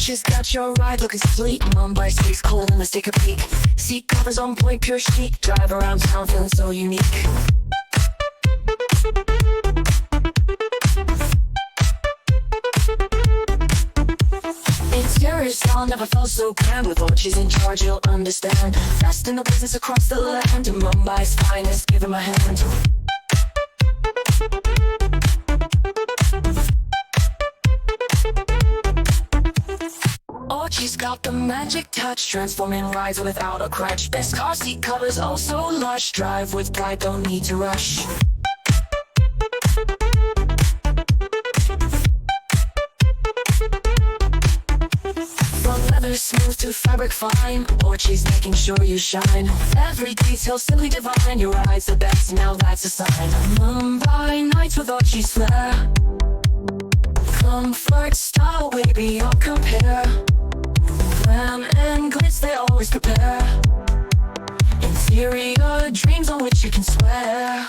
Orchis got your ride looking sleek. Mumbai stays cool, let's take a peek. Seat covers on point, pure chic. Drive around town feeling so unique. Interior style never felt so grand. With Orchis in charge, you'll understand. Best in the business across the land. Mumbai's finest, give him a hand. Orchis got the magic touch, transforming rides without a crutch. Best car seat covers, oh so lush. Drive with pride, don't need to rush. From leather smooth to fabric fine, Orchis making sure you shine. Every detail simply divine, your ride's the best, now that's a sign. Mumbai nights with Orchis flair. Comfort, style, way beyond compare. Glam and glitz, they always prepare. Interior dreams on which you can swear.